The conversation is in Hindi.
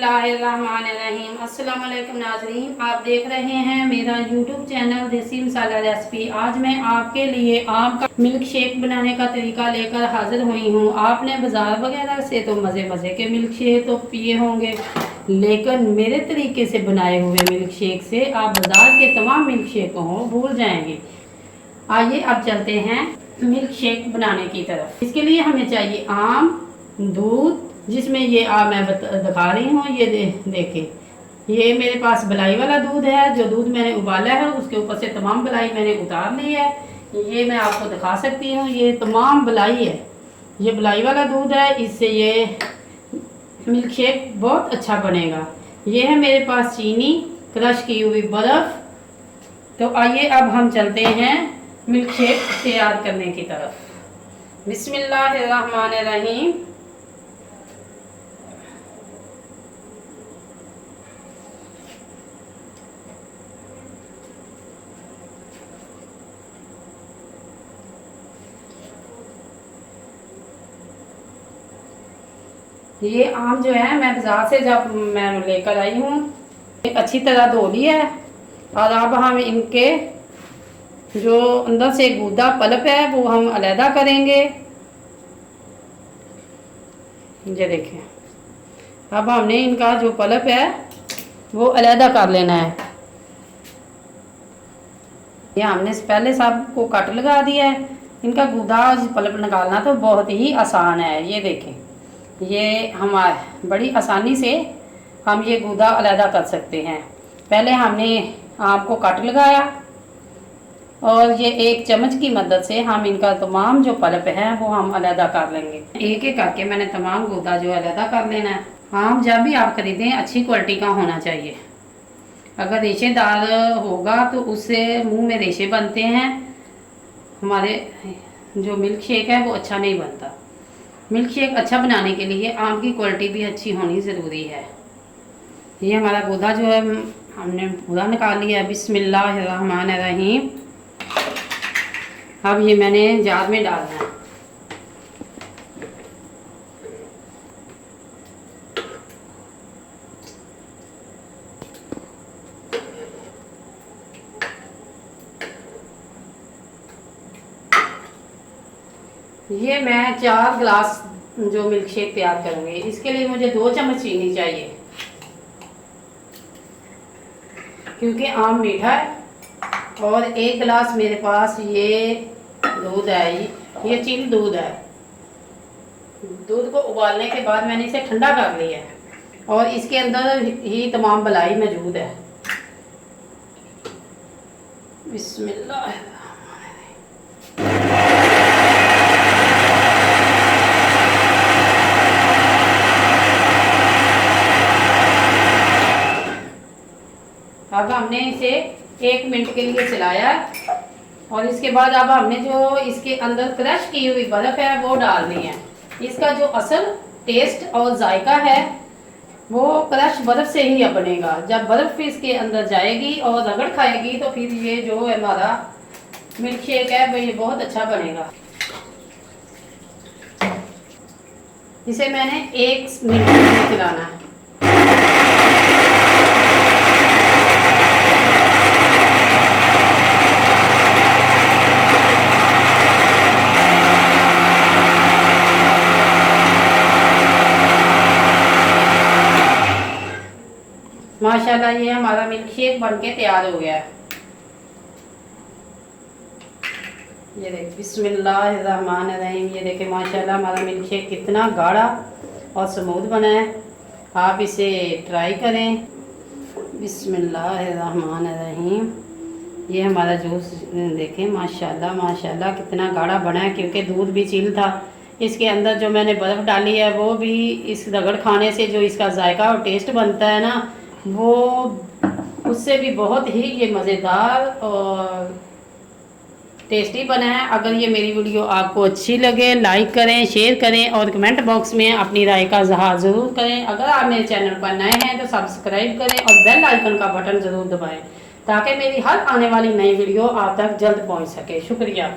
बिस्मिल्लाहिर्रहमानिर्रहीम। अस्सलाम वालेकुम नाज़रीन, आप देख रहे हैं मेरा यूट्यूब चैनल देसी मसाला रेसिपी। आज मैं आपके लिए आम का मिल्क शेक बनाने का तरीका लेकर हाजिर हुई हूँ। आपने बाज़ार वगैरह से तो मज़े के मिल्क शेक तो पिए होंगे, लेकिन मेरे तरीके से बनाए हुए मिल्क शेक से आप बाज़ार के तमाम मिल्क शेकों को भूल जाएंगे। आइए अब चलते हैं मिल्क शेक बनाने की तरफ। इसके लिए हमें चाहिए आम, दूध, जिसमें ये मैं दिखा रही हूँ। ये देखें, ये मेरे पास बलाई वाला दूध है। जो दूध मैंने उबाला है उसके ऊपर से तमाम बलाई मैंने उतार ली है। ये मैं आपको दिखा सकती हूँ, ये तमाम बलाई है, ये बलाई वाला दूध है। इससे ये मिल्क शेक बहुत अच्छा बनेगा। ये है मेरे पास चीनी, क्रश की हुई बर्फ़। तो आइए अब हम चलते हैं मिल्क शेक तैयार करने की तरफ। बिस्मिल्लाहिर्रहमानिर्रहीम। ये आम जो है मैं बाजार से जब मैं लेकर आई हूँ, अच्छी तरह धो लिया है। और अब हम इनके जो अंदर से गूदा पल्प है वो हम अलहदा करेंगे। ये देखें, अब हमने इनका जो पल्प है वो अलहदा कर लेना है। ये हमने पहले सब को कट लगा दिया है। इनका गूदा पल्प निकालना तो बहुत ही आसान है। ये देखें, ये हमारे बड़ी आसानी से हम ये गूदा अलहदा कर सकते हैं। पहले हमने आम को काट लगाया और ये एक चम्मच की मदद से हम इनका तमाम जो पल्प है वो हम अलहदा कर लेंगे। एक एक करके मैंने तमाम गूदा जो अलहदा कर लेना है। आम जब भी आप खरीदें अच्छी क्वालिटी का होना चाहिए। अगर रेशेदार होगा तो उससे मुंह में रेशे बनते हैं, हमारे जो मिल्क शेक है वो अच्छा नहीं बनता। मिल्क शेक अच्छा बनाने के लिए आम की क्वालिटी भी अच्छी होनी ज़रूरी है। ये हमारा गूदा जो है हमने पूरा निकाल लिया है। बिस्मिल्लाहिर्रहमानिर्रहीम। अब ये मैंने जार में डालना है। ये मैं 4 गिलास जो मिल्क शेक तैयार करूँगी, इसके लिए मुझे 2 चम्मच चीनी चाहिए, क्योंकि आम मीठा है। और 1 गिलास मेरे पास ये दूध है, ये चिल्ड दूध है। दूध को उबालने के बाद मैंने इसे ठंडा कर लिया है और इसके अंदर ही तमाम बलाई मौजूद है। बिस्मिल्लाह। अब हमने इसे 1 मिनट के लिए चलाया और इसके बाद अब हमने जो इसके अंदर क्रश की हुई बर्फ़ है वो डालनी है। इसका जो असल टेस्ट और जायका है वो क्रश बर्फ़ से ही बनेगा। जब बर्फ़ इसके अंदर जाएगी और रगड़ खाएगी तो फिर ये जो हमारा मिल्क शेक है वो ये बहुत अच्छा बनेगा। इसे मैंने 1 मिनट के लिए चलाना है। माशाल्लाह ये हमारा मिल्क शेक बनके तैयार हो गया है। ये देख, बिस्मिल्लाहिर्रहमानिर्रहीम। ये देखें माशाल्लाह हमारा मिल्क शेक कितना गाढ़ा और स्मूथ बना है। आप इसे ट्राई करें। बिस्मिल्लाहिर्रहमानिर्रहीम। ये हमारा जूस देखें माशाल्लाह कितना गाढ़ा बना है, क्योंकि दूध भी चिल्ड था। इसके अंदर जो मैंने बर्फ़ डाली है वो भी इस रगड़ खाने से जो इसका जायका और टेस्ट बनता है ना, वो उससे भी बहुत ही ये मज़ेदार और टेस्टी बना है। अगर ये मेरी वीडियो आपको अच्छी लगे लाइक करें, शेयर करें और कमेंट बॉक्स में अपनी राय का इज़हार ज़रूर करें। अगर आप मेरे चैनल पर नए हैं तो सब्सक्राइब करें और बेल आइकन का बटन ज़रूर दबाएं, ताकि मेरी हर आने वाली नई वीडियो आप तक जल्द पहुंच सके। शुक्रिया।